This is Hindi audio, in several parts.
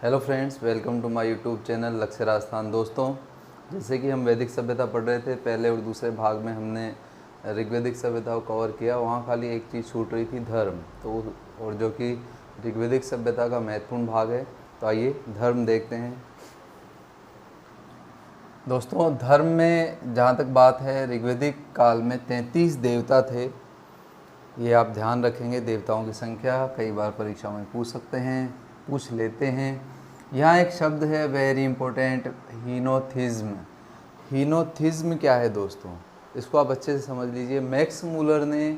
Hello friends, welcome to my YouTube channel Lakshya Rajasthan. दोस्तों, जैसे कि हम वैदिक सभ्यता पढ़ रहे थे, पहले और दूसरे भाग में हमने ऋग्वैदिक सभ्यता को कवर किया। वहाँ खाली एक चीज़ छूट रही थी, धर्म। तो और जो कि ऋग्वैदिक सभ्यता का महत्वपूर्ण भाग है। तो आइए धर्म देखते हैं। दोस्तों, धर्म में जहाँ तक बात है, ऋग्वैदिक काल में 33 देवता थे। ये आप ध्यान रखेंगे, देवताओं की संख्या कई बार परीक्षा में पूछ लेते हैं। यहाँ एक शब्द है वेरी इंपॉर्टेंट, हीनोथिज्म। हीनोथिज्म क्या है दोस्तों, इसको आप अच्छे से समझ लीजिए। मैक्स मूलर ने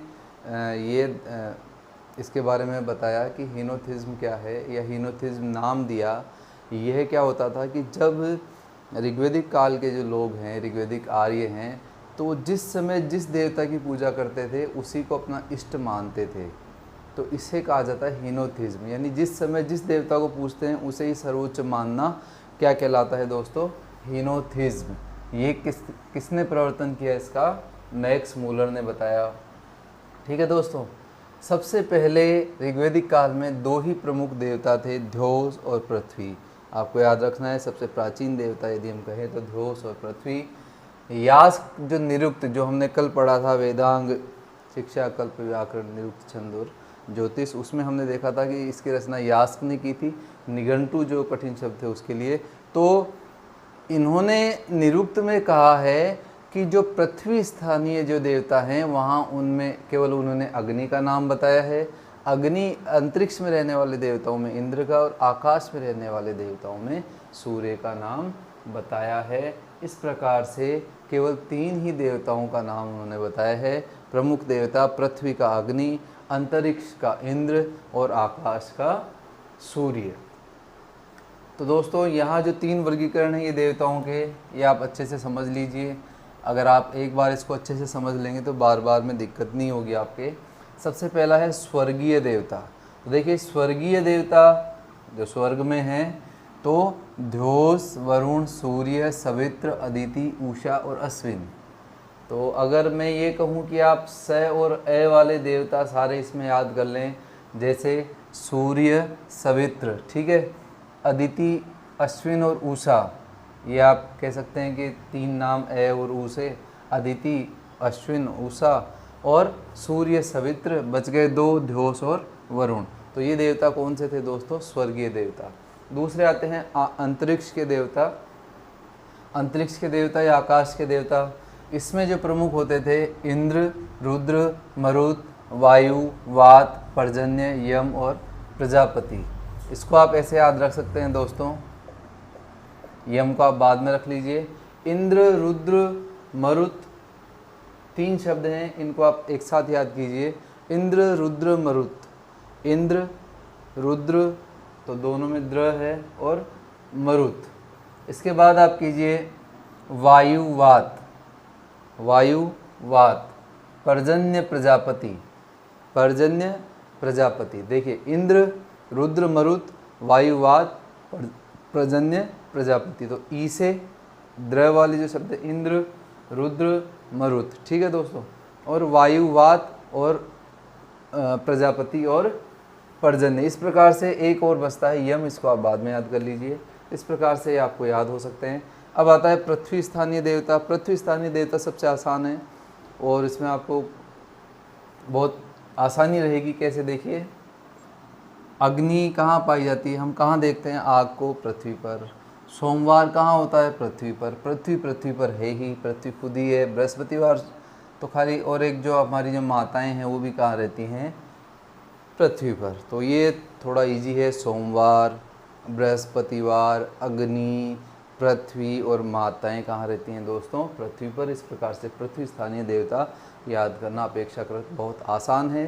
इसके बारे में बताया कि हीनोथिज्म क्या है, या हीनोथिज्म नाम दिया। यह क्या होता था कि जब ऋग्वैदिक काल के जो लोग हैं, ऋग्वैदिक आर्य हैं, तो जिस समय जिस देवता की पूजा करते थे उसी को अपना इष्ट मानते थे। तो इसे कहा जाता है हीनोथिज्म, यानी जिस समय जिस देवता को पूजते हैं उसे ही सर्वोच्च मानना क्या कहलाता है दोस्तों, हीनोथिज्म। ये किसने प्रवर्तन किया इसका, मैक्स मूलर ने बताया। ठीक है दोस्तों, सबसे पहले ऋग्वैदिक काल में दो ही प्रमुख देवता थे, ध्योस और पृथ्वी। आपको याद रखना है, सबसे प्राचीन देवता यदि हम कहें तो ध्योस और पृथ्वी। यास्क जो निरुक्त, जो हमने कल पढ़ा था, वेदांग शिक्षा कल्प व्याकरण निरुक्त छंद और ज्योतिष, उसमें हमने देखा था कि इसकी रचना यास्क ने की थी, निघंटु जो कठिन शब्द थे उसके लिए। तो इन्होंने निरुक्त में कहा है कि जो पृथ्वी स्थानीय जो देवता हैं वहाँ उनमें केवल उन्होंने अग्नि का नाम बताया है। अग्नि अंतरिक्ष में रहने वाले देवताओं में इंद्र का, और आकाश में रहने वाले देवताओं में सूर्य का नाम बताया है। इस प्रकार से केवल 3 ही देवताओं का नाम उन्होंने बताया है। प्रमुख देवता पृथ्वी का अग्नि, अंतरिक्ष का इंद्र और आकाश का सूर्य। तो दोस्तों, यहाँ जो 3 वर्गीकरण है ये देवताओं के, ये आप अच्छे से समझ लीजिए। अगर आप एक बार इसको अच्छे से समझ लेंगे तो बार बार में दिक्कत नहीं होगी आपके। सबसे पहला है स्वर्गीय देवता। तो देखिए, स्वर्गीय देवता जो स्वर्ग में हैं, तो ध्योस, वरुण, सूर्य, सवित्र, अदिति, उषा और अश्विन। तो अगर मैं ये कहूँ कि आप स और ए वाले देवता सारे इसमें याद कर लें, जैसे सूर्य, सवित्र, ठीक है, अदिति, अश्विन और उषा, ये आप कह सकते हैं कि 3 नाम ए और ऊ से, अदिति, अश्विन, उषा और सूर्य, सवित्र, बच गए 2, ध्योस और वरुण। तो ये देवता कौन से थे दोस्तों, स्वर्गीय देवता। दूसरे आते हैं अंतरिक्ष के देवता। अंतरिक्ष के देवता या आकाश के देवता, इसमें जो प्रमुख होते थे इंद्र, रुद्र, मरुत, वायु, वात, पर्जन्य, यम और प्रजापति। इसको आप ऐसे याद रख सकते हैं दोस्तों, यम को आप बाद में रख लीजिए। इंद्र, रुद्र, मरुत 3 शब्द हैं, इनको आप एक साथ याद कीजिए, इंद्र, रुद्र, मरुत। इंद्र, रुद्र तो दोनों में द्र है, और मरुत। इसके बाद आप कीजिए वायु, वात, वायु, वात, पर्जन्य, प्रजापति, पर्जन्य, प्रजापति। देखिए, इंद्र, रुद्र, मरुत, वायु, वात, पर्जन्य, प्रजापति। तो ई से द्र वाली जो शब्द है, इंद्र, रुद्र, मरुत, ठीक है दोस्तों। और वायु, वात और प्रजापति और पर्जन्य। इस प्रकार से एक और बचता है यम, इसको आप बाद में याद कर लीजिए। इस प्रकार से आपको याद हो सकते हैं। अब आता है पृथ्वी स्थानीय देवता। पृथ्वी स्थानीय देवता सबसे आसान है और इसमें आपको बहुत आसानी रहेगी। कैसे, देखिए, अग्नि कहाँ पाई जाती है, हम कहाँ देखते हैं आग को, पृथ्वी पर। सोमवार कहाँ होता है, पृथ्वी पर। पृथ्वी पर है ही, पृथ्वी खुद ही है। बृहस्पतिवार तो खाली, और एक जो हमारी जो माताएं हैं वो भी कहाँ रहती हैं, पृथ्वी पर। तो ये थोड़ा इजी है, सोमवार, बृहस्पतिवार, अग्नि, पृथ्वी और माताएं कहाँ रहती हैं दोस्तों, पृथ्वी पर। इस प्रकार से पृथ्वी स्थानीय देवता याद करना अपेक्षाकृत बहुत आसान है।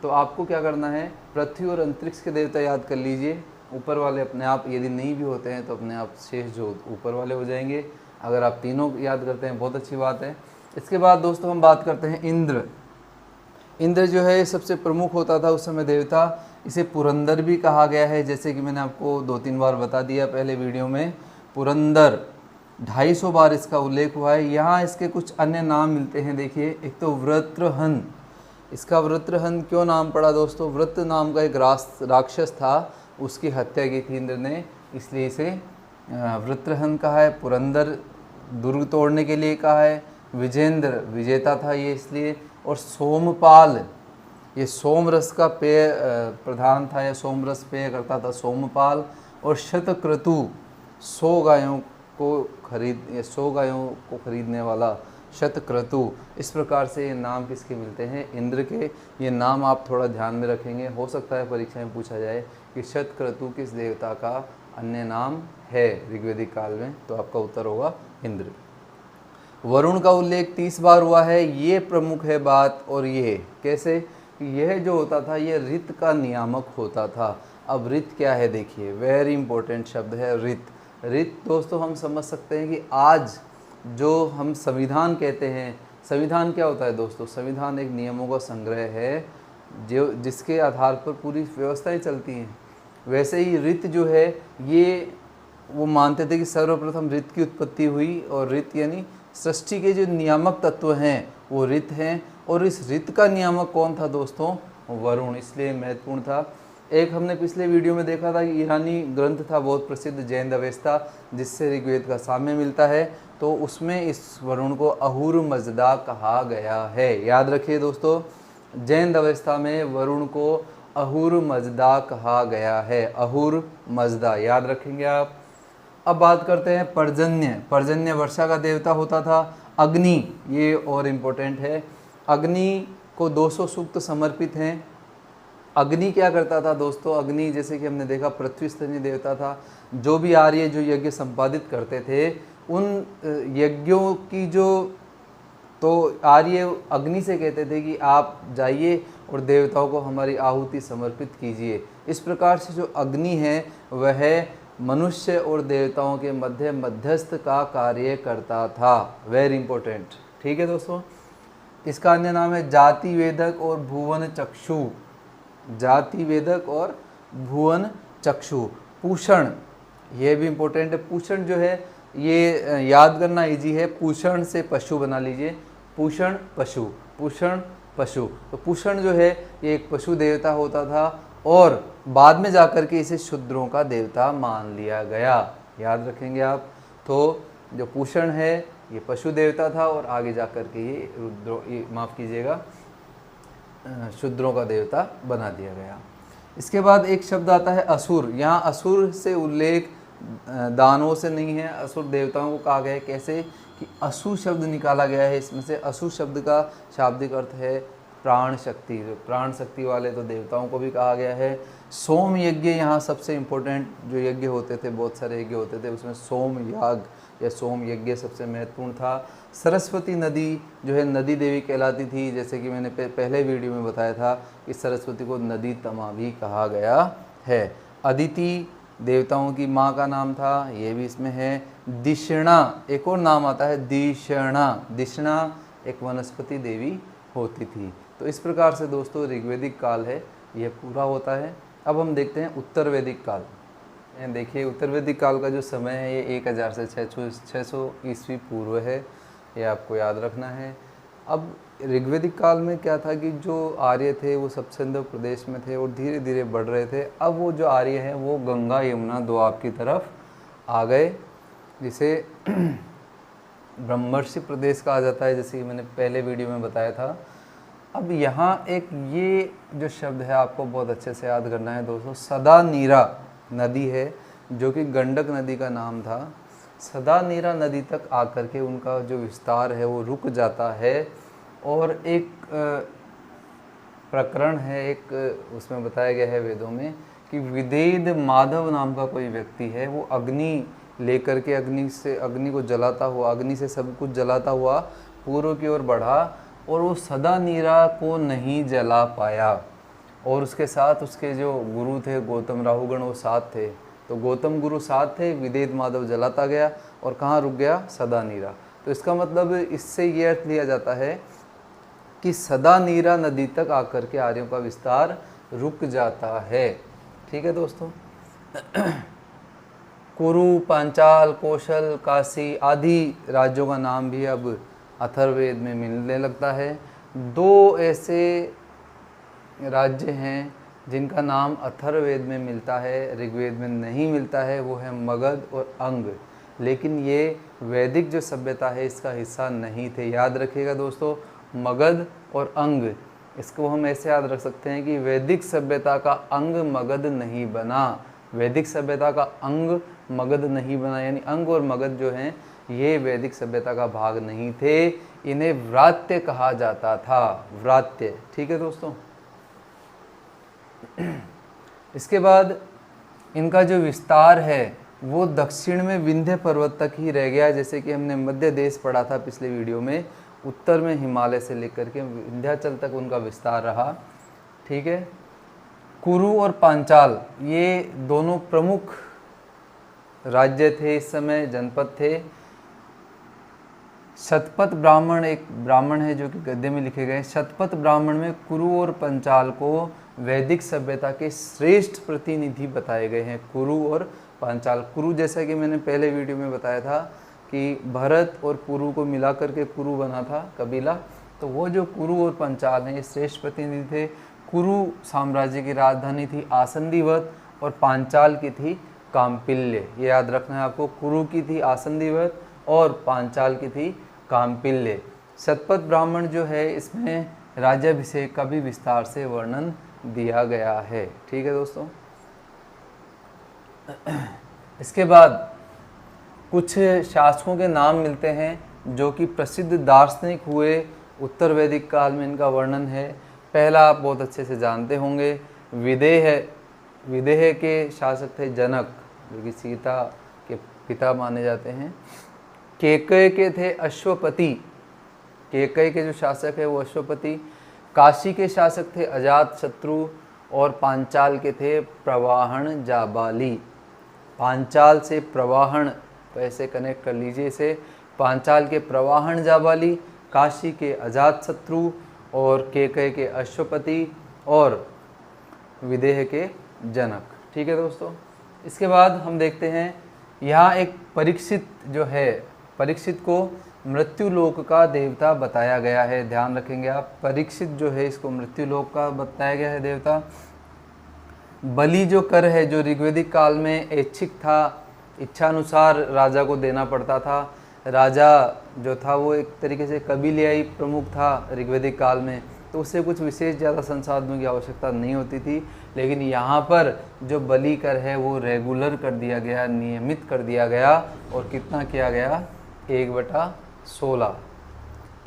तो आपको क्या करना है, पृथ्वी और अंतरिक्ष के देवता याद कर लीजिए। ऊपर वाले अपने आप, यदि नहीं भी होते हैं तो अपने आप शेष जो ऊपर वाले हो जाएंगे। अगर आप तीनों याद करते हैं बहुत अच्छी बात है। इसके बाद दोस्तों हम बात करते हैं इंद्र। इंद्र जो है सबसे प्रमुख होता था उस समय देवता। इसे पुरंदर भी कहा गया है, जैसे कि मैंने आपको 2-3 बार बता दिया पहले वीडियो में। पुरंदर 250 बार इसका उल्लेख हुआ है। यहाँ इसके कुछ अन्य नाम मिलते हैं। देखिए, एक तो वृत्रहन। इसका वृत्रहन क्यों नाम पड़ा दोस्तों, वृत्र नाम का एक राक्षस था, उसकी हत्या की थी इंद्र ने, इसलिए इसे वृत्रहन कहा है। पुरंदर दुर्ग तोड़ने के लिए कहा है। विजेंद्र विजेता था ये इसलिए। और सोमपाल ये सोमरस का पेय प्रधान था या सोमरस पेय करता था सोमपाल। और शतक्रतु 100 गायों को खरीदने वाला शतक्रतु। इस प्रकार से ये नाम किसके मिलते हैं? इंद्र के। ये नाम आप थोड़ा ध्यान में रखेंगे, हो सकता है परीक्षा में पूछा जाए कि शतक्रतु किस देवता का अन्य नाम है ऋग्वेदिक काल में, तो आपका उत्तर होगा इंद्र। वरुण का उल्लेख 30 बार हुआ है, ये प्रमुख है बात। और ये कैसे? यह जो होता था ये ऋत का नियामक होता था। अब ऋत क्या है देखिए, वेरी इंपॉर्टेंट शब्द है ऋत। ऋत दोस्तों हम समझ सकते हैं कि आज जो हम संविधान कहते हैं, संविधान क्या होता है दोस्तों? संविधान एक नियमों का संग्रह है जो जिसके आधार पर पूरी व्यवस्थाएं चलती हैं। वैसे ही ऋत जो है ये वो मानते थे कि सर्वप्रथम ऋत की उत्पत्ति हुई, और ऋत यानी सृष्टि के जो नियामक तत्व हैं वो ऋत हैं। और इस ऋत का नियामक कौन था दोस्तों? वरुण, इसलिए महत्वपूर्ण था। एक हमने पिछले वीडियो में देखा था कि ईरानी ग्रंथ था बहुत प्रसिद्ध जैन अवेस्ता, जिससे ऋग्वेद का साम्य मिलता है, तो उसमें इस वरुण को अहुर मजदा कहा गया है। याद रखिए दोस्तों, जैन अवेस्ता में वरुण को अहुर मजदा कहा गया है। अहुर मजदा याद रखेंगे आप। अब बात करते हैं पर्जन्य। पर्जन्य वर्षा का देवता होता था। अग्नि, ये और इम्पोर्टेंट है, अग्नि को 200 सूक्त समर्पित हैं। अग्नि क्या करता था दोस्तों? अग्नि जैसे कि हमने देखा पृथ्वी स्तरीय देवता था। जो भी आर्य जो यज्ञ संपादित करते थे उन यज्ञों की तो आर्य अग्नि से कहते थे कि आप जाइए और देवताओं को हमारी आहुति समर्पित कीजिए। इस प्रकार से जो अग्नि है वह मनुष्य और देवताओं के मध्य मध्यस्थ का कार्य करता था। वेरी इंपॉर्टेंट, ठीक है दोस्तों। इसका अन्य नाम है जाति वेदक और भुवन चक्षु। जाति वेदक और भुवन चक्षु। पूषण, ये भी इम्पोर्टेंट है। पूषण जो है ये याद करना इजी है। पूषण से पशु बना लीजिए, पूषण पशु, पूषण पशु। तो पूषण जो है ये एक पशु देवता होता था, और बाद में जाकर के इसे शूद्रों का देवता मान लिया गया। याद रखेंगे आप। तो जो पूषण है ये पशु देवता था, और आगे जाकर के ये माफ़ कीजिएगा शूद्रों का देवता बना दिया गया। इसके बाद एक शब्द आता है असुर। यहाँ असुर से उल्लेख दानवों से नहीं है, असुर देवताओं को कहा गया है। कैसे कि असु शब्द निकाला गया है इसमें से। असु शब्द का शाब्दिक अर्थ है प्राण शक्ति। प्राण शक्ति वाले तो देवताओं को भी कहा गया है। सोम यज्ञ यहाँ सबसे इम्पोर्टेंट जो यज्ञ होते थे, बहुत सारे यज्ञ होते थे, उसमें सोम याग या सोम यज्ञ सबसे महत्वपूर्ण था। सरस्वती नदी जो है नदी देवी कहलाती थी, जैसे कि मैंने पहले वीडियो में बताया था कि सरस्वती को नदी तमा भी कहा गया है। अदिति देवताओं की माँ का नाम था, ये भी इसमें है। दिशणा एक और नाम आता है, दिशणा। दिशणा एक वनस्पति देवी होती थी। तो इस प्रकार से दोस्तों ऋग्वेदिक काल है यह पूरा होता है। अब हम देखते हैं उत्तर वैदिक काल। देखिए उत्तर वैदिक काल का जो समय है ये 1000 से 600 ईस्वी पूर्व है, ये आपको याद रखना है। अब ऋग्वेदिक काल में क्या था कि जो आर्य थे वो सब सिंधु प्रदेश में थे और धीरे धीरे बढ़ रहे थे। अब वो जो आर्य हैं वो गंगा यमुना दोआब की तरफ आ गए, जिसे ब्रह्मर्षि प्रदेश कहा जाता है, जैसे कि मैंने पहले वीडियो में बताया था। अब यहाँ एक ये जो शब्द है आपको बहुत अच्छे से याद करना है दोस्तों। सदानीरा नदी है जो कि गंडक नदी का नाम था। सदानीरा नदी तक आकर के उनका जो विस्तार है वो रुक जाता है, और एक प्रकरण है, एक उसमें बताया गया है वेदों में कि विदेद माधव नाम का कोई व्यक्ति है, वो अग्नि लेकर के अग्नि को जलाता हुआ, अग्नि से सब कुछ जलाता हुआ पूर्व की ओर बढ़ा, और वो सदानीरा को नहीं जला पाया। और उसके साथ उसके जो गुरु थे गौतम राहुगण वो साथ थे। तो गौतम गुरु साथ थे, विदेद माधव जलाता गया और कहाँ रुक गया? सदानीरा। तो इसका मतलब इससे ये अर्थ लिया जाता है कि सदानीरा नदी तक आकर के आर्यों का विस्तार रुक जाता है। ठीक है दोस्तों। कुरु, पांचाल, कौशल, काशी आदि राज्यों का नाम भी अब अथर्ववेद में मिलने लगता है। 2 ऐसे राज्य हैं जिनका नाम अथर्ववेद में मिलता है, ऋग्वेद में नहीं मिलता है, वो है मगध और अंग। लेकिन ये वैदिक जो सभ्यता है इसका हिस्सा नहीं थे। याद रखिएगा दोस्तों, मगध और अंग, इसको हम ऐसे याद रख सकते हैं कि वैदिक सभ्यता का अंग मगध नहीं बना। वैदिक सभ्यता का अंग मगध नहीं बना, यानी अंग और मगध जो हैं ये वैदिक सभ्यता का भाग नहीं थे। इन्हें व्रात्य कहा जाता था, व्रात्य। ठीक है दोस्तों। इसके बाद इनका जो विस्तार है वो दक्षिण में विंध्य पर्वत तक ही रह गया। जैसे कि हमने मध्य देश पढ़ा था पिछले वीडियो में, उत्तर में हिमालय से लेकर के विंध्याचल तक उनका विस्तार रहा। ठीक है। कुरु और पांचाल ये दोनों प्रमुख राज्य थे इस समय, जनपद थे। शतपथ ब्राह्मण एक ब्राह्मण है जो कि गद्य में लिखे गए। शतपथ ब्राह्मण में कुरु और पंचाल को वैदिक सभ्यता के श्रेष्ठ प्रतिनिधि बताए गए हैं, कुरु और पांचाल। कुरु जैसा कि मैंने पहले वीडियो में बताया था कि भरत और पुरु को मिला करके कुरु बना था कबीला, तो वो जो कुरु और पंचाल हैं ये श्रेष्ठ प्रतिनिधि थे। कुरु साम्राज्य की राजधानी थी आसंदीवत और पांचाल की थी काम्पिल्य। ये याद रखना है आपको, कुरु की थी आसंदीवत और पांचाल की थी काम्पिल्य। शतपथ ब्राह्मण जो है इसमें राज्याभिषेक का भी विस्तार से वर्णन दिया गया है। ठीक है दोस्तों। इसके बाद कुछ शासकों के नाम मिलते हैं जो कि प्रसिद्ध दार्शनिक हुए उत्तर वैदिक काल में, इनका वर्णन है। पहला आप बहुत अच्छे से जानते होंगे, विदेह के शासक थे जनक, जो कि सीता के पिता माने जाते हैं। केकय के थे अश्वपति, केकय के जो शासक है वो अश्वपति। काशी के शासक थे अजातशत्रु और पांचाल के थे प्रवाहन जाबाली। पांचाल से प्रवाहन तो ऐसे कनेक्ट कर लीजिए इसे, पांचाल के प्रवाहन जाबाली, काशी के अजातशत्रु और केकय के अश्वपति और विदेह के जनक। ठीक है दोस्तों। इसके बाद हम देखते हैं यहाँ एक परीक्षित जो है, परीक्षित को मृत्यु लोक का देवता बताया गया है। ध्यान रखेंगे आप, परीक्षित जो है इसको मृत्यु लोक का बताया गया है देवता। बलि जो कर है, जो ऋग्वेदिक काल में ऐच्छिक था, इच्छानुसार राजा को देना पड़ता था। राजा जो था वो एक तरीके से कबीलियाई प्रमुख था ऋग्वेदिक काल में, तो उससे कुछ विशेष ज़्यादा संसाधनों की आवश्यकता नहीं होती थी। लेकिन यहाँ पर जो बलि कर है वो रेगुलर कर दिया गया, नियमित कर दिया गया। और कितना किया गया? 1/16।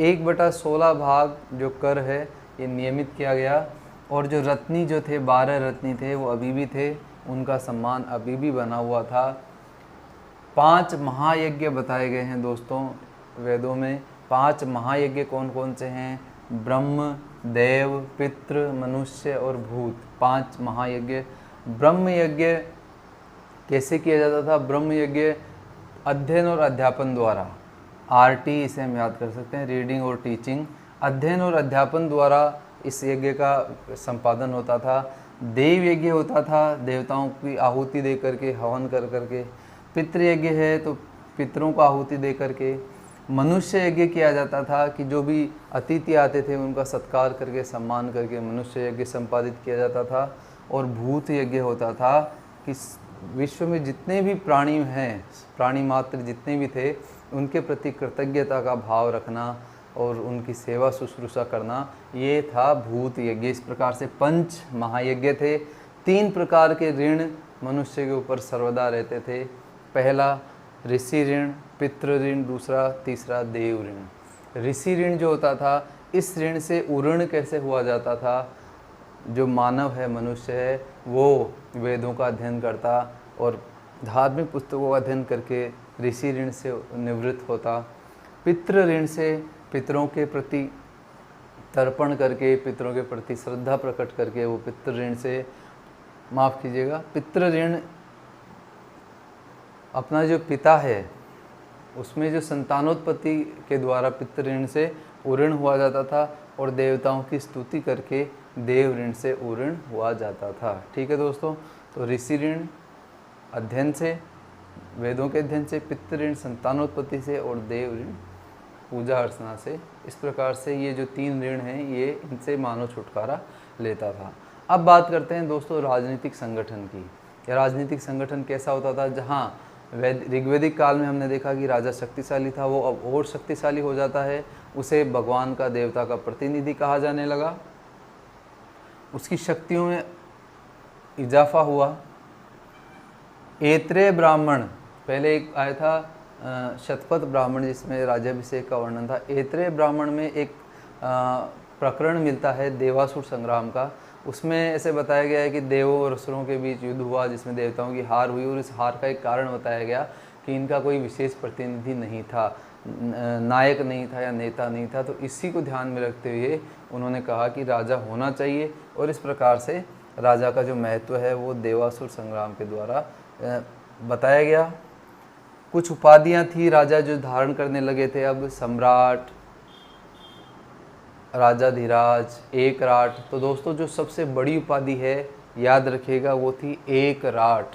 1/16 भाग जो कर है ये नियमित किया गया। और जो रत्नी जो थे, 12 रत्नी थे, वो अभी भी थे, उनका सम्मान अभी भी बना हुआ था। 5 महायज्ञ बताए गए हैं दोस्तों वेदों में। 5 महायज्ञ कौन कौन से हैं? ब्रह्म, देव, पितृ, मनुष्य और भूत। 5 महायज्ञ। ब्रह्म यज्ञ कैसे किया जाता था? ब्रह्म यज्ञ अध्ययन और अध्यापन द्वारा, RT इसे हम याद कर सकते हैं, रीडिंग और टीचिंग। अध्ययन और अध्यापन द्वारा इस यज्ञ का संपादन होता था। देव यज्ञ होता था, देवताओं की आहुति दे करके, हवन कर करके। पितृ यज्ञ है तो पितरों को आहुति दे करके। मनुष्य यज्ञ किया जाता था कि जो भी अतिथि आते थे उनका सत्कार करके, सम्मान करके मनुष्य यज्ञ संपादित किया जाता था। और भूत यज्ञ होता था कि विश्व में जितने भी प्राणी हैं, प्राणी मात्र जितने भी थे, उनके प्रति कृतज्ञता का भाव रखना और उनकी सेवा शुश्रूषा करना, ये था भूत यज्ञ। इस प्रकार से 5 महायज्ञ थे। 3 प्रकार के ऋण मनुष्य के ऊपर सर्वदा रहते थे। पहला ऋषि ऋण, पितृ ऋण, दूसरा, तीसरा देव ऋण। ऋषि ऋण जो होता था, इस ऋण से उऋण कैसे हुआ जाता था? जो मानव है, मनुष्य है, वो वेदों का अध्ययन करता और धार्मिक पुस्तकों का अध्ययन करके ऋषि ऋण से निवृत्त होता। पितृ ऋण से पितरों के प्रति तर्पण करके, पितरों के प्रति श्रद्धा प्रकट करके वो पितृ ऋण से, माफ़ कीजिएगा, पितृ ऋण अपना जो पिता है उसमें जो संतानोत्पत्ति के द्वारा पितृ ऋण से उऋण हुआ जाता था। और देवताओं की स्तुति करके देव ऋण से उऋण हुआ जाता था। ठीक है दोस्तों। तो ऋषि ऋण अध्ययन से, वेदों के अध्ययन से, पितृ ऋण संतानोत्पत्ति से और देव ऋण पूजा अर्चना से। इस प्रकार से ये जो 3 ऋण हैं ये इनसे मानव छुटकारा लेता था। अब बात करते हैं दोस्तों राजनीतिक संगठन की। यह राजनीतिक संगठन कैसा होता था? जहाँ ऋग्वैदिक काल में हमने देखा कि राजा शक्तिशाली था, वो अब और शक्तिशाली हो जाता है, उसे भगवान का, देवता का प्रतिनिधि कहा जाने लगा, उसकी शक्तियों में इजाफा हुआ। ऐत्रेय ब्राह्मण, पहले एक आया था शतपथ ब्राह्मण जिसमें राज्याभिषेक का वर्णन था। ऐत्रेय ब्राह्मण में एक प्रकरण मिलता है देवासुर संग्राम का। उसमें ऐसे बताया गया है कि देवों और असुरों के बीच युद्ध हुआ जिसमें देवताओं की हार हुई, और इस हार का एक कारण बताया गया कि इनका कोई विशेष प्रतिनिधि नहीं था, नायक नहीं था या नेता नहीं था। तो इसी को ध्यान में रखते हुए उन्होंने कहा कि राजा होना चाहिए, और इस प्रकार से राजा का जो महत्व है वो देवासुर संग्राम के द्वारा बताया गया। कुछ उपाधियां थी राजा जो धारण करने लगे थे अब, सम्राट, राजाधिराज, एकराट। तो दोस्तों जो सबसे बड़ी उपाधि है याद रखिएगा वो थी एकराट।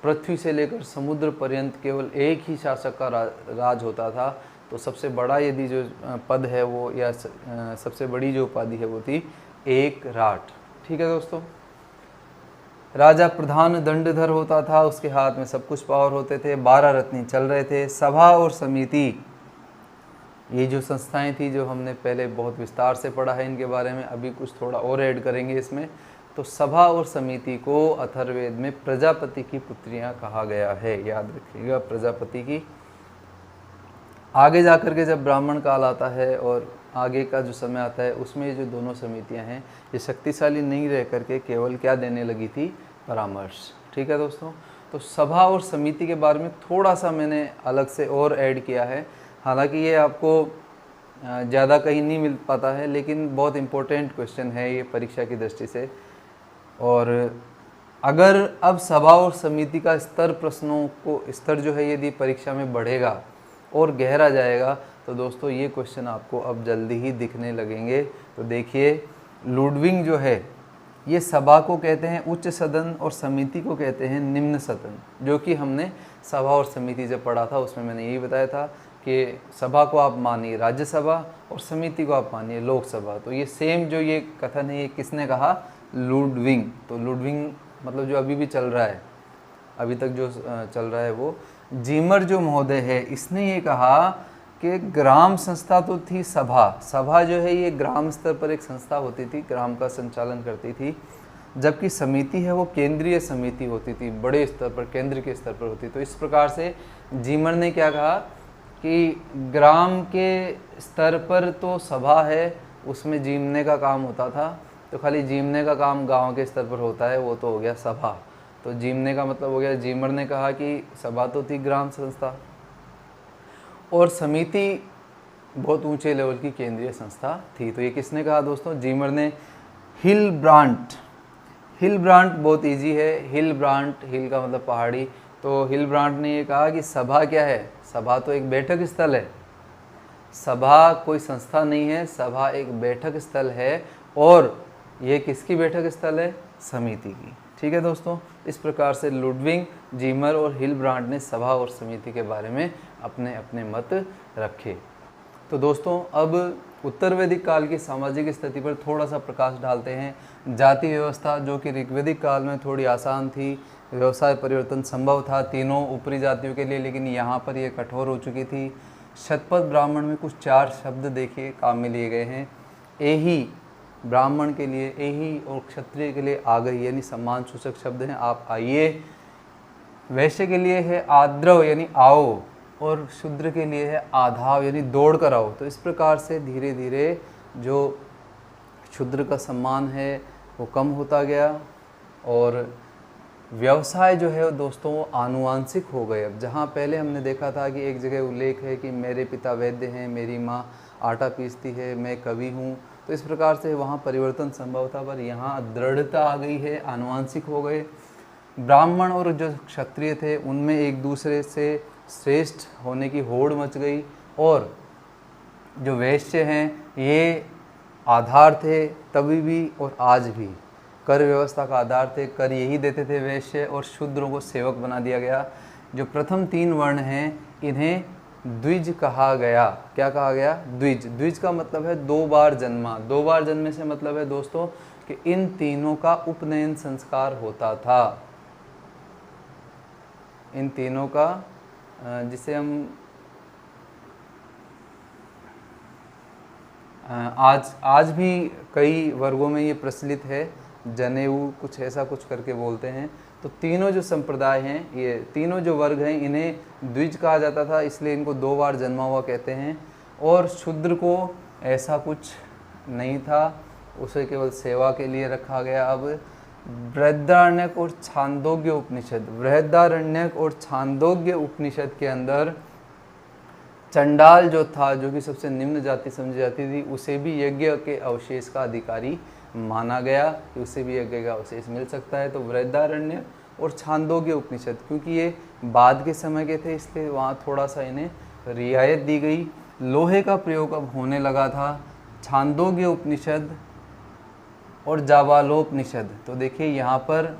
पृथ्वी से लेकर समुद्र पर्यंत केवल एक ही शासक का राज होता था। तो सबसे बड़ा यदि जो पद है वो, या सबसे बड़ी जो उपाधि है वो थी एकराट। ठीक है दोस्तों। राजा प्रधान दंडधर होता था, उसके हाथ में सब कुछ पावर होते थे। 12 रत्नी चल रहे थे। सभा और समिति, ये जो संस्थाएं थी जो हमने पहले बहुत विस्तार से पढ़ा है इनके बारे में, अभी कुछ थोड़ा और ऐड करेंगे इसमें। तो सभा और समिति को अथर्ववेद में प्रजापति की पुत्रियां कहा गया है, याद रखिएगा, प्रजापति की। आगे जाकर के जब ब्राह्मण काल आता है और आगे का जो समय आता है उसमें जो दोनों समितियां हैं ये शक्तिशाली नहीं रह करके केवल क्या देने लगी थी? परामर्श। ठीक है दोस्तों। तो सभा और समिति के बारे में थोड़ा सा मैंने अलग से और ऐड किया है, हालांकि ये आपको ज़्यादा कहीं नहीं मिल पाता है, लेकिन बहुत इम्पोर्टेंट क्वेश्चन है ये परीक्षा की दृष्टि से। और अगर अब सभा और समिति का स्तर, प्रश्नों को स्तर जो है यदि परीक्षा में बढ़ेगा और गहरा जाएगा तो दोस्तों ये क्वेश्चन आपको अब जल्दी ही दिखने लगेंगे। तो देखिए, लुडविग जो है ये सभा को कहते हैं उच्च सदन और समिति को कहते हैं निम्न सदन, जो कि हमने सभा और समिति जब पढ़ा था उसमें मैंने यही बताया था कि सभा को आप मानिए राज्यसभा और समिति को आप मानिए लोकसभा। तो ये सेम जो ये कथन है ये किसने कहा? लुडविग। तो लुडविग मतलब जो अभी भी चल रहा है, अभी तक जो चल रहा है वो जीमर जो महोदय है, इसने ये कहा कि ग्राम संस्था तो थी सभा। सभा जो है ये ग्राम स्तर पर एक संस्था होती थी, ग्राम का संचालन करती थी, जबकि समिति है वो केंद्रीय समिति होती थी, बड़े स्तर पर, केंद्र के स्तर पर होती। तो इस प्रकार से जीमर ने क्या कहा कि ग्राम के स्तर पर तो सभा है, उसमें जीमने का काम होता था, तो खाली जीमने का काम गांव के स्तर पर होता है, वो तो हो गया सभा। तो जीमने का मतलब हो गया, जीमर ने कहा कि सभा तो थी ग्राम संस्था और समिति बहुत ऊंचे लेवल की केंद्रीय संस्था थी। तो ये किसने कहा दोस्तों? जीमर ने। हिलब्रांट, हिलब्रांट बहुत इजी है, हिलब्रांट, हिल का मतलब पहाड़ी। तो हिलब्रांट ने ये कहा कि सभा क्या है? सभा तो एक बैठक स्थल है, सभा कोई संस्था नहीं है, सभा एक बैठक स्थल है। और ये किसकी बैठक स्थल है? समिति की। ठीक है दोस्तों। इस प्रकार से लुडविग, जीमर और हिलब्रांट ने सभा और समिति के बारे में अपने अपने मत रखे। तो दोस्तों अब उत्तर वैदिक काल की सामाजिक स्थिति पर थोड़ा सा प्रकाश डालते हैं। जाति व्यवस्था जो कि ऋग्वैदिक काल में थोड़ी आसान थी, व्यवसाय परिवर्तन संभव था तीनों ऊपरी जातियों के लिए, लेकिन यहाँ पर ये कठोर हो चुकी थी। शतपथ ब्राह्मण में कुछ 4 शब्द देखिए काम में लिए गए हैं। एही ब्राह्मण के लिए, एही और क्षत्रिय के लिए आ गई यानी सम्मान सूचक शब्द हैं, आप आइए। वैश्य के लिए है आद्रव यानी आओ, और शूद्र के लिए है आधाव यानी दौड़ कर आओ। तो इस प्रकार से धीरे धीरे जो शूद्र का सम्मान है वो कम होता गया, और व्यवसाय जो है दोस्तों वो आनुवांशिक हो गए। अब जहाँ पहले हमने देखा था कि एक जगह उल्लेख है कि मेरे पिता वैद्य हैं, मेरी माँ आटा पीसती है, मैं कवि हूँ, तो इस प्रकार से वहाँ परिवर्तन संभव था, पर यहाँ दृढ़ता आ गई है, आनुवांशिक हो गए। ब्राह्मण और जो क्षत्रिय थे उनमें एक दूसरे से श्रेष्ठ होने की होड़ मच गई, और जो वैश्य हैं ये आधार थे तभी भी और आज भी, कर व्यवस्था का आधार थे, कर यही देते थे वैश्य, और शूद्रों को सेवक बना दिया गया। जो प्रथम 3 वर्ण हैं इन्हें द्विज कहा गया। क्या कहा गया? द्विज। द्विज का मतलब है 2 बार जन्मा। 2 बार जन्मे से मतलब है दोस्तों कि इन तीनों का उपनयन संस्कार होता था। इन तीनों का जिसे हम आज भी कई वर्गों में ये प्रचलित है, जनेऊ कुछ ऐसा कुछ करके बोलते हैं। तो तीनों जो संप्रदाय हैं, ये तीनों जो वर्ग हैं, इन्हें द्विज कहा जाता था, इसलिए इनको 2 बार जन्मा हुआ कहते हैं। और शूद्र को ऐसा कुछ नहीं था, उसे केवल सेवा के लिए रखा गया। अब बृहदारण्यक और छांदोग्य उपनिषद, बृहदारण्यक और छांदोग्य उपनिषद के अंदर चंडाल जो था, जो कि सबसे निम्न जाति समझी जाती थी, उसे भी यज्ञ के अवशेष का अधिकारी माना गया कि उसे भी यज्ञ का अवशेष मिल सकता है। तो बृहदारण्य और छांदोग्य उपनिषद, क्योंकि ये बाद के समय के थे, इसलिए वहाँ थोड़ा सा इन्हें रियायत दी गई। लोहे का प्रयोग अब होने लगा था। छांदोग्य उपनिषद और जाबालोपनिषद, तो देखिए यहाँ पर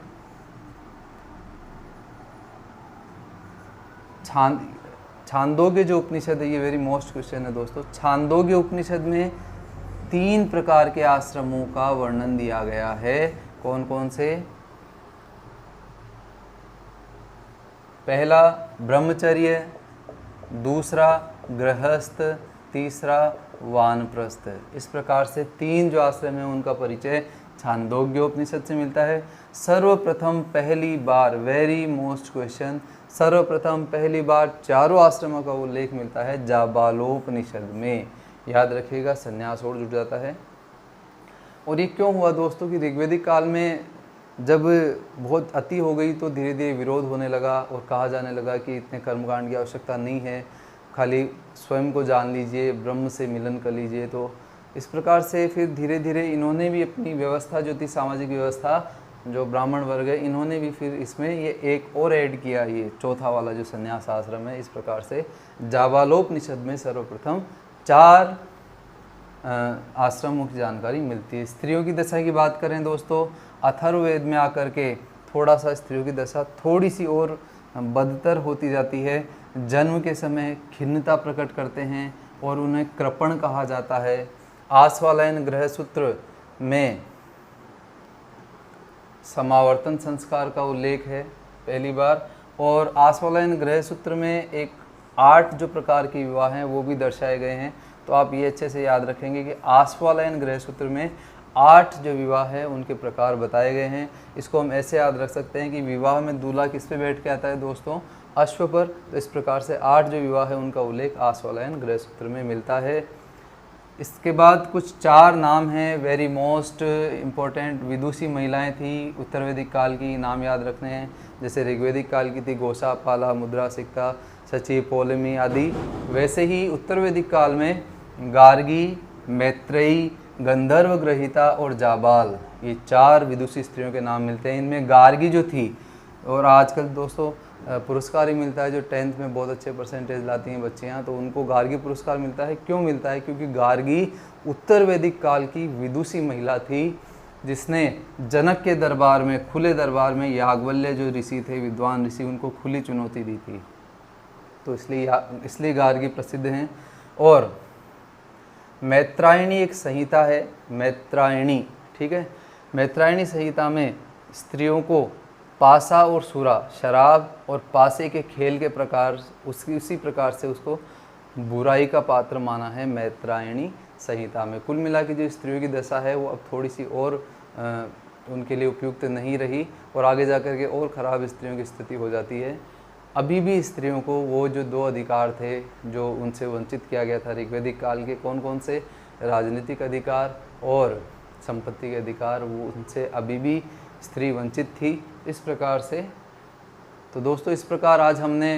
छांदोग्य जो उपनिषद है, ये वेरी मोस्ट क्वेश्चन है दोस्तों। छांदोग्य उपनिषद में 3 प्रकार के आश्रमों का वर्णन दिया गया है। कौन कौन से? पहला ब्रह्मचर्य, दूसरा गृहस्थ, तीसरा वानप्रस्थ। इस प्रकार से 3 जो आश्रम है उनका परिचय छांदोग्य उपनिषद से मिलता है। सर्वप्रथम पहली बार, वेरी मोस्ट क्वेश्चन, सर्वप्रथम पहली बार चारों आश्रमों का उल्लेख मिलता है जाबालोपनिषद में। याद रखिएगा, संन्यास और जुट जाता है। और ये क्यों हुआ दोस्तों कि ऋग्वेदिक काल में जब बहुत अति हो गई तो धीरे धीरे विरोध होने लगा और कहा जाने लगा कि इतने कर्मकांड की आवश्यकता नहीं है, खाली स्वयं को जान लीजिए, ब्रह्म से मिलन कर लीजिए। तो इस प्रकार से फिर धीरे धीरे इन्होंने भी अपनी व्यवस्था जो थी, सामाजिक व्यवस्था, जो ब्राह्मण वर्ग है, इन्होंने भी फिर इसमें ये एक और ऐड किया, ये चौथा वाला जो संन्यास आश्रम है। इस प्रकार से जाबालोपनिषद में सर्वप्रथम 4 आश्रमों की जानकारी मिलती है। स्त्रियों की दशा की बात करें दोस्तों, अथर्ववेद में आकर के थोड़ा सा स्त्रियों की दशा थोड़ी सी और बदतर होती जाती है। जन्म के समय खिन्नता प्रकट करते हैं और उन्हें कृपण कहा जाता है। आश्वालायन गृहसूत्र में समावर्तन संस्कार का उल्लेख है पहली बार, और आश्वालायन गृहसूत्र में एक 8 जो प्रकार के विवाह हैं वो भी दर्शाए गए हैं। तो आप ये अच्छे से याद रखेंगे कि आश्वालायन गृहसूत्र में 8 जो विवाह है उनके प्रकार बताए गए हैं। इसको हम ऐसे याद रख सकते हैं कि विवाह में दूल्हा किस पे बैठ के आता है दोस्तों? अश्व पर। तो इस प्रकार से 8 जो विवाह है उनका उल्लेख आश्वालायन गृहसूत्र में मिलता है। इसके बाद कुछ 4 नाम हैं, वेरी मोस्ट इम्पोर्टेंट विदुषी महिलाएं थी उत्तर वैदिक काल की, नाम याद रखने हैं। जैसे ऋग्वेदिक काल की थी गोसा, पाला, मुद्रा, सिक्ता, शची, पोलेमी आदि, वैसे ही उत्तर वैदिक काल में गार्गी, मैत्रेयी, गंधर्व ग्रहिता और जाबाल, ये 4 विदुषी स्त्रियों के नाम मिलते हैं। इनमें गार्गी जो थी, और आजकल दोस्तों पुरस्कार ही मिलता है, जो 10th में बहुत अच्छे परसेंटेज लाती हैं बच्चियाँ, तो उनको गार्गी पुरस्कार मिलता है। क्यों मिलता है? क्योंकि गार्गी उत्तर वैदिक काल की विदुषी महिला थी, जिसने जनक के दरबार में, खुले दरबार में, याज्ञवल्क्य जो ऋषि थे, विद्वान ऋषि, उनको खुली चुनौती दी थी। तो इसलिए गार्गी प्रसिद्ध हैं। और मैत्रायणी एक संहिता है, मैत्रायणी, ठीक है। मैत्रायणी संहिता में स्त्रियों को पासा और सुरा, शराब और पासे के खेल के प्रकार, उसी प्रकार से उसको बुराई का पात्र माना है मैत्रायणी संहिता में। कुल मिला के जो स्त्रियों की दशा है वो अब थोड़ी सी और उनके लिए उपयुक्त नहीं रही, और आगे जाकर के और ख़राब स्त्रियों की स्थिति हो जाती है। अभी भी स्त्रियों को वो जो 2 अधिकार थे जो उनसे वंचित किया गया था ऋग्वेदिक काल के, कौन कौन से? राजनीतिक अधिकार और संपत्ति के अधिकार, वो उनसे अभी भी स्त्री वंचित थी। इस प्रकार से तो दोस्तों इस प्रकार आज हमने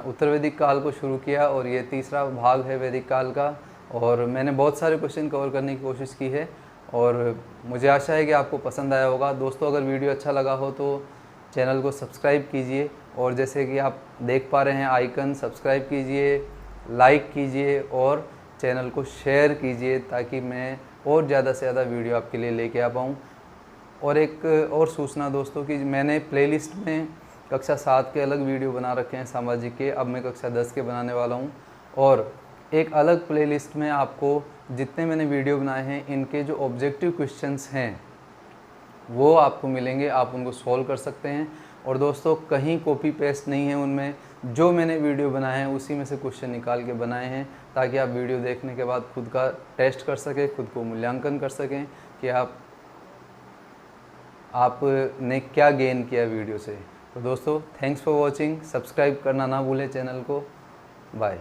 उत्तर वैदिक काल को शुरू किया, और ये तीसरा भाग है वैदिक काल का, और मैंने बहुत सारे क्वेश्चन कवर करने की कोशिश की है, और मुझे आशा है कि आपको पसंद आया होगा। दोस्तों अगर वीडियो अच्छा लगा हो तो चैनल को सब्सक्राइब कीजिए, और जैसे कि आप देख पा रहे हैं आइकन, सब्सक्राइब कीजिए, लाइक कीजिए और चैनल को शेयर कीजिए, ताकि मैं और ज़्यादा से ज़्यादा वीडियो आपके लिए लेके आ पाऊँ। और एक और सूचना दोस्तों कि मैंने प्लेलिस्ट में कक्षा 7 के अलग वीडियो बना रखे हैं सामाजिक के, अब मैं कक्षा 10 के बनाने वाला हूँ, और एक अलग प्लेलिस्ट में आपको जितने मैंने वीडियो बनाए हैं इनके जो ऑब्जेक्टिव क्वेश्चंस हैं वो आपको मिलेंगे, आप उनको सॉल्व कर सकते हैं। और दोस्तों कहीं कॉपी पेस्ट नहीं है उनमें, जो मैंने वीडियो बनाए हैं उसी में से क्वेश्चन निकाल के बनाए हैं, ताकि आप वीडियो देखने के बाद खुद का टेस्ट कर सकें, खुद को मूल्यांकन कर सकें कि आपने क्या गेन किया वीडियो से। तो दोस्तों थैंक्स फॉर वॉचिंग, सब्सक्राइब करना ना भूलें चैनल को। बाय।